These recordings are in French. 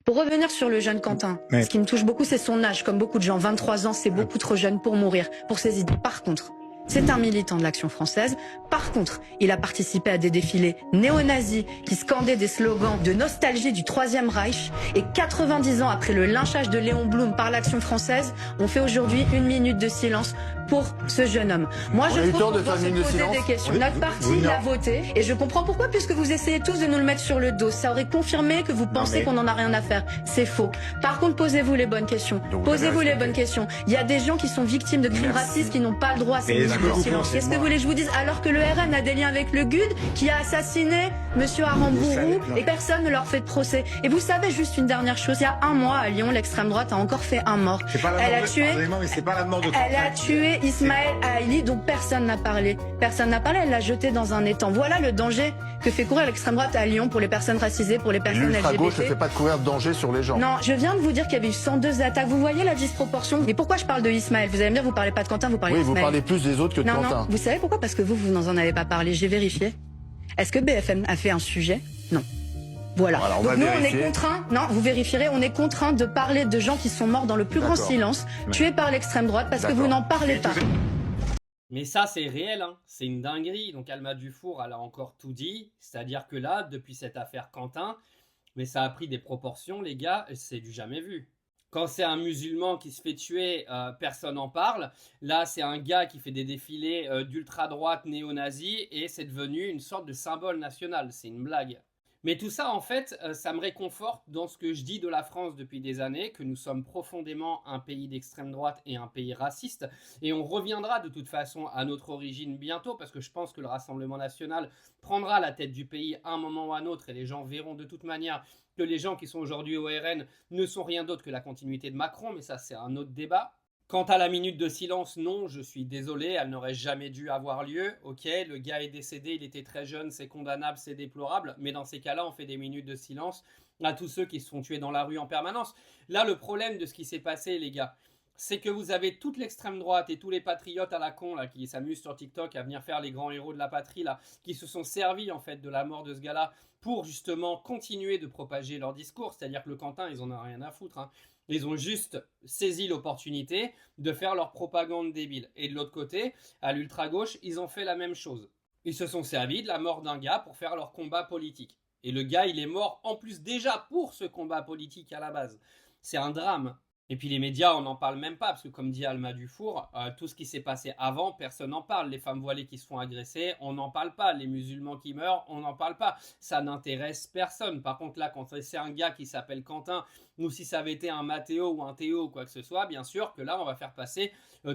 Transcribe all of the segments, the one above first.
Pour revenir sur le jeune Quentin, Ouais. ce qui me touche beaucoup, c'est son âge. Comme beaucoup de gens, 23 ans, c'est beaucoup trop jeune pour mourir, pour ses idées. Par contre, c'est un militant de l'Action française. Par contre, il a participé à des défilés néo-nazis qui scandaient des slogans de nostalgie du Troisième Reich. Et 90 ans après le lynchage de Léon Blum par l'Action française, on fait aujourd'hui 1 minute de silence pour ce jeune homme. Moi, je trouve qu'on doit se poser des questions. Notre parti l'a voté et je comprends pourquoi, puisque vous essayez tous de nous le mettre sur le dos. Ça aurait confirmé que vous pensez qu'on n'en a rien à faire. C'est faux. Par contre, posez-vous les bonnes questions. Posez-vous les bonnes questions. Il y a des gens qui sont victimes de crimes racistes qui n'ont pas le droit à ces minutes de silence. Qu'est-ce que vous voulez que je vous dise? Alors que le RN a des liens avec le GUD qui a assassiné Monsieur Arambourou et personne ne leur fait de procès. Et vous savez juste une dernière chose. Il y a un mois à Lyon, l'extrême droite a encore fait un mort. Elle a tué. Elle a tué Ismaël Haïli dont personne n'a parlé. Personne n'a parlé, elle l'a jeté dans un étang. Voilà le danger que fait courir l'extrême droite à Lyon pour les personnes racisées, pour les personnes LGBT. L'ultra-gauche ne fait pas de courir de danger sur les gens. Non, je viens de vous dire qu'il y avait eu 102 attaques. Vous voyez la disproportion? Mais pourquoi je parle de Ismaël? Vous allez me dire, vous parlez pas de Quentin, vous parlez Oui, d'Ismaël. vous parlez plus des autres que de Quentin. Non, vous savez pourquoi? Parce que vous n'en avez pas parlé. J'ai vérifié. Est-ce que BFM a fait un sujet? Non. Voilà. Donc nous, on est contraints, non, vous vérifierez, on est contraints de parler de gens qui sont morts dans le plus grand silence, tués par l'extrême droite, parce que vous n'en parlez pas. Mais ça, c'est réel, hein. C'est une dinguerie. Donc Alma Dufour, elle a encore tout dit. C'est-à-dire que là, depuis cette affaire Quentin, mais ça a pris des proportions, les gars, c'est du jamais vu. Quand c'est un musulman qui se fait tuer, personne n'en parle. Là, c'est un gars qui fait des défilés d'ultra-droite néo-nazi et c'est devenu une sorte de symbole national. C'est une blague. Mais tout ça, en fait, ça me réconforte dans ce que je dis de la France depuis des années, que nous sommes profondément un pays d'extrême droite et un pays raciste. Et on reviendra de toute façon à notre origine bientôt, parce que je pense que le Rassemblement national prendra la tête du pays à un moment ou à un autre, et les gens verront de toute manière que les gens qui sont aujourd'hui au RN ne sont rien d'autre que la continuité de Macron, mais ça, c'est un autre débat. Quant à la minute de silence, non, je suis désolé, elle n'aurait jamais dû avoir lieu. Ok, le gars est décédé, il était très jeune, c'est condamnable, c'est déplorable, mais dans ces cas-là, on fait des minutes de silence à tous ceux qui se font tuer dans la rue en permanence. Là, le problème de ce qui s'est passé, les gars, c'est que vous avez toute l'extrême droite et tous les patriotes à la con là, qui s'amusent sur TikTok à venir faire les grands héros de la patrie, là, qui se sont servis en fait de la mort de ce gars-là pour justement continuer de propager leur discours. C'est-à-dire que le Quentin, ils en ont rien à foutre, hein. Ils ont juste saisi l'opportunité de faire leur propagande débile. Et de l'autre côté, à l'ultra-gauche, ils ont fait la même chose. Ils se sont servis de la mort d'un gars pour faire leur combat politique. Et le gars, il est mort en plus déjà pour ce combat politique à la base. C'est un drame. Et puis les médias, on n'en parle même pas, parce que comme dit Alma Dufour, tout ce qui s'est passé avant, personne n'en parle. Les femmes voilées qui se font agresser, on n'en parle pas. Les musulmans qui meurent, on n'en parle pas. Ça n'intéresse personne. Par contre là, quand c'est un gars qui s'appelle Quentin, ou si ça avait été un Mathéo ou un Théo ou quoi que ce soit, bien sûr que là, on va faire passer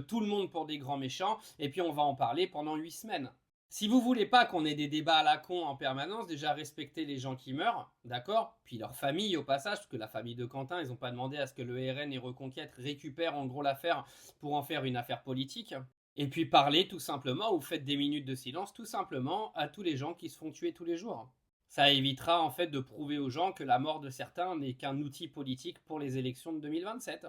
tout le monde pour des grands méchants, et puis on va en parler pendant 8 semaines. Si vous voulez pas qu'on ait des débats à la con en permanence, déjà respectez les gens qui meurent, d'accord? Puis leur famille au passage, parce que la famille de Quentin, ils n'ont pas demandé à ce que le RN et Reconquête récupèrent en gros l'affaire pour en faire une affaire politique. Et puis parlez tout simplement, ou faites des minutes de silence tout simplement à tous les gens qui se font tuer tous les jours. Ça évitera en fait de prouver aux gens que la mort de certains n'est qu'un outil politique pour les élections de 2027.